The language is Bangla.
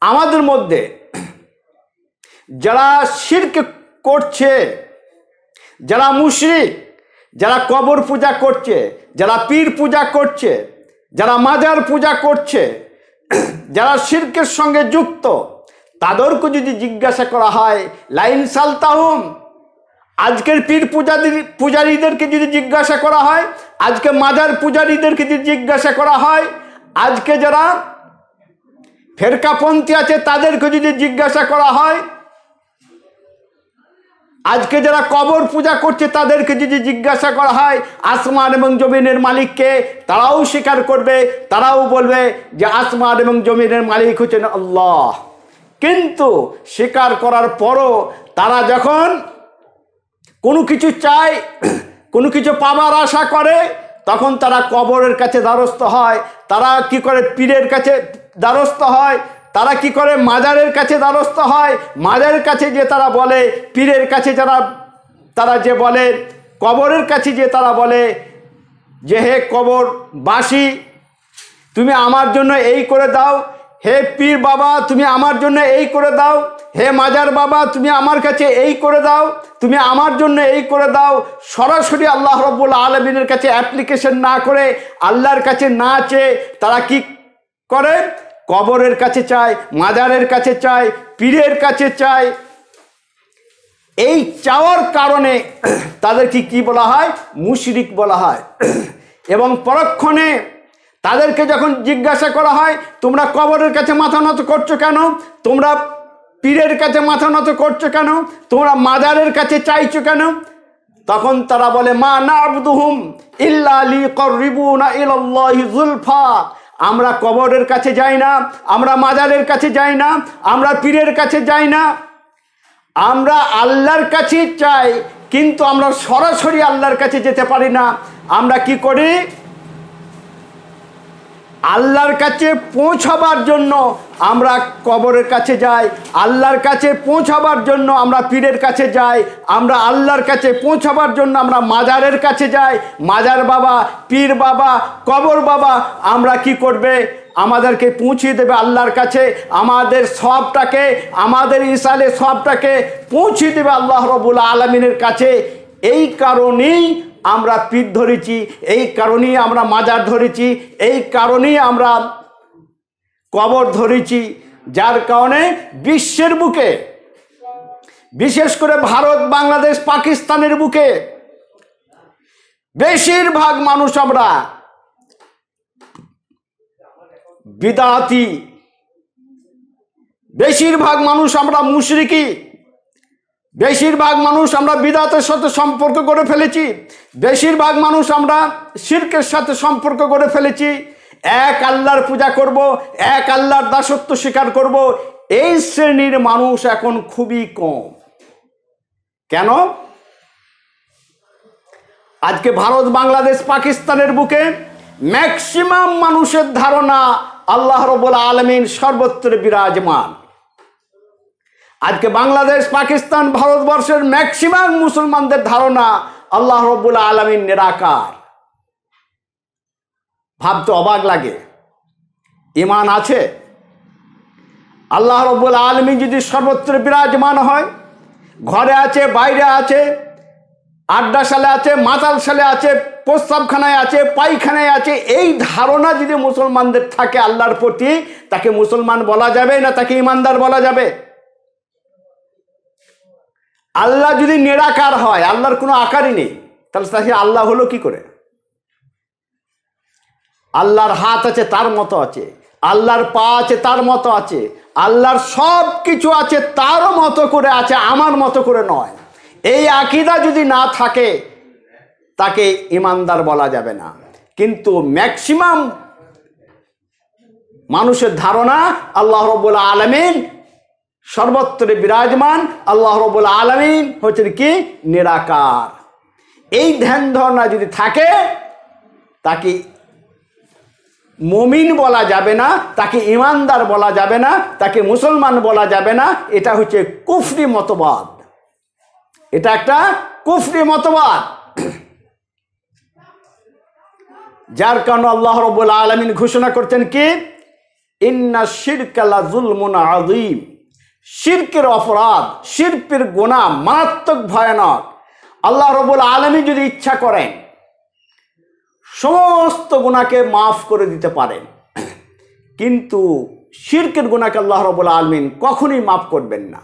আমাদের মধ্যে যারা শিরক করছে, যারা মুশরিক, যারা কবর পূজা করছে, যারা পীর পূজা করছে, যারা মাজার পূজা করছে, যারা শিরকের সঙ্গে যুক্ত, তাদেরকে যদি জিজ্ঞাসা করা হয় লাইন সালতাহুম, আজকের পীর পূজারীদেরকে যদি জিজ্ঞাসা করা হয়, আজকে মাজার পূজারীদেরকে যদি জিজ্ঞাসা করা হয়, আজকে যারা ফেরকাপন্থী আছে তাদেরকে যদি জিজ্ঞাসা করা হয়, আজকে যারা কবর পূজা করছে তাদেরকে যদি জিজ্ঞাসা করা হয় আসমান এবং জমিনের মালিককে, তারাও স্বীকার করবে, তারাও বলবে যে আসমান এবং জমিনের মালিক হচ্ছেন আল্লাহ। কিন্তু স্বীকার করার পরও তারা যখন কোনো কিছু চায়, কোনো কিছু পাবার আশা করে, তখন তারা কবরের কাছে দ্বারস্থ হয়, তারা কি করে পীরের কাছে দ্বারস্থ হয়, তারা কি করে মাজারের কাছে দ্বারস্থ হয়, মাজারের কাছে যে তারা বলে, পীরের কাছে তারা যে বলে, কবরের কাছে যে তারা বলে যে হে কবরবাসী তুমি আমার জন্য এই করে দাও, হে পীর বাবা তুমি আমার জন্য এই করে দাও, হে মাজার বাবা তুমি আমার কাছে এই করে দাও, তুমি আমার জন্য এই করে দাও। সরাসরি আল্লাহ রাব্বুল আলামিনের কাছে অ্যাপ্লিকেশন না করে, আল্লাহর কাছে না চেয়ে তারা কি করে, কবরের কাছে চায়, মাজারের কাছে চায়, পীরের কাছে চায়। এই চাওয়ার কারণে তাদেরকে কি বলা হয়? মুশরিক বলা হয়। এবং পরক্ষণে তাদেরকে যখন জিজ্ঞাসা করা হয় তোমরা কবরের কাছে মাথা নত করছো কেন, তোমরা পীরের কাছে মাথা নত করছো কেন, তোমরা মাজারের কাছে চাইছো কেন, তখন তারা বলে মা না'বুদুহুম ইল্লা লিয়ুকাররিবুনা ইলাল্লাহি যুলফা, আমরা কবরের কাছে যাই না, আমরা মাজারের কাছে যাই না, আমরা পীরের কাছে যাই না, আমরা আল্লাহর কাছে চাই, কিন্তু আমরা সরাসরি আল্লাহর কাছে যেতে পারি না। আমরা কি করি? আল্লাহর কাছে পৌঁছাবার জন্য আমরা কবরের কাছে যাই, আল্লাহর কাছে পৌঁছাবার জন্য আমরা পীরের কাছে যাই, আমরা আল্লাহর কাছে পৌঁছাবার জন্য আমরা মাজারের কাছে যাই। মাজার বাবা, পীর বাবা, কবর বাবা আমরা কি করবে? আমাদেরকে পৌঁছিয়ে দেবে আল্লাহর কাছে, আমাদের সবটাকে, আমাদের ইসালে সবটাকে পৌঁছিয়ে দেবে আল্লাহ রাব্বুল আলামিনের কাছে। এই কারণেই আমরা পীর ধরেছি, এই কারণেই আমরা মাজার ধরেছি, এই কারণেই আমরা কবর ধরেছি, যার কারণে বিশ্বের বুকে, বিশেষ করে ভারত, বাংলাদেশ, পাকিস্তানের বুকে বেশিরভাগ মানুষ আমরা বিদআতি, বেশিরভাগ মানুষ আমরা মুশরিকি, বেশিরভাগ মানুষ আমরা বিদআতের সাথে সম্পর্ক করে ফেলেছি, বেশিরভাগ মানুষ আমরা শিরকের সাথে সম্পর্ক করে ফেলেছি। এক আল্লাহর পূজা করব, এক আল্লাহর দাসত্ব স্বীকার করব, এই শ্রেণীর মানুষ এখন খুবই কম। কেন? আজকে ভারত, বাংলাদেশ, পাকিস্তানের বুকে ম্যাক্সিমাম মানুষের ধারণা আল্লাহ রাব্বুল আলামিন সর্বত্র বিরাজমান। আজকে বাংলাদেশ, পাকিস্তান, ভারতবর্ষের ম্যাক্সিমাম মুসলমানদের ধারণা আল্লাহ রাব্বুল আলামিন নিরাকার। ভাবতে অবাক লাগে, ঈমান আছে? আল্লাহ রাব্বুল আলামিন যদি সর্বত্র বিরাজমান হয়, ঘরে আছে, বাইরে আছে, আড্ডাশালে আছে, মাতালশালে আছে, প্রস্রাবখানায় আছে, পায়খানায় আছে, এই ধারণা যদি মুসলমানদের থাকে আল্লাহর প্রতি, তাকে মুসলমান বলা যাবে না তাকে ঈমানদার বলা যাবে? আল্লাহ যদি নিরাকার হয়, আল্লাহর কোনো আকারই নেই, তাহলে তাকে আল্লাহ হলো কি করে? আল্লাহর হাত আছে তার মতো আছে, আল্লাহর পা আছে তার মতো আছে, আল্লাহর সব কিছু আছে তার মতো করে আছে, আমার মতো করে নয়। এই আকীদা যদি না থাকে তাকে ঈমানদার বলা যাবে না। কিন্তু ম্যাক্সিমাম মানুষের ধারণা আল্লাহ রাব্বুল আলামিন সর্বত্র বিরাজমান, আল্লাহ রাব্বুল আলামিন হচ্ছেন কি? নিরাকার। এই ধ্যান ধারণা যদি থাকে তাকে মুমিন বলা যাবে না, তাকে ঈমানদার বলা যাবে না, তাকে মুসলমান বলা যাবে না। এটা হচ্ছে কুফরি মতবাদ, এটা একটা কুফরি মতবাদ। যার কারণে আল্লাহ রাব্বুল আলামিন ঘোষণা করছেন কি? ইন্না শিরকা লাযুলমুন আযীম, শিরকের অপরাধ, শিরকের গুনাহ মারাত্মক ভয়ানক। আল্লাহ রাব্বুল আলামিন যদি ইচ্ছা করেন সমস্ত গুনাহকে মাফ করে দিতে পারেন, কিন্তু শিরকের গুনাহকে আল্লাহ রাব্বুল আলামিন কখনোই মাফ করবেন না।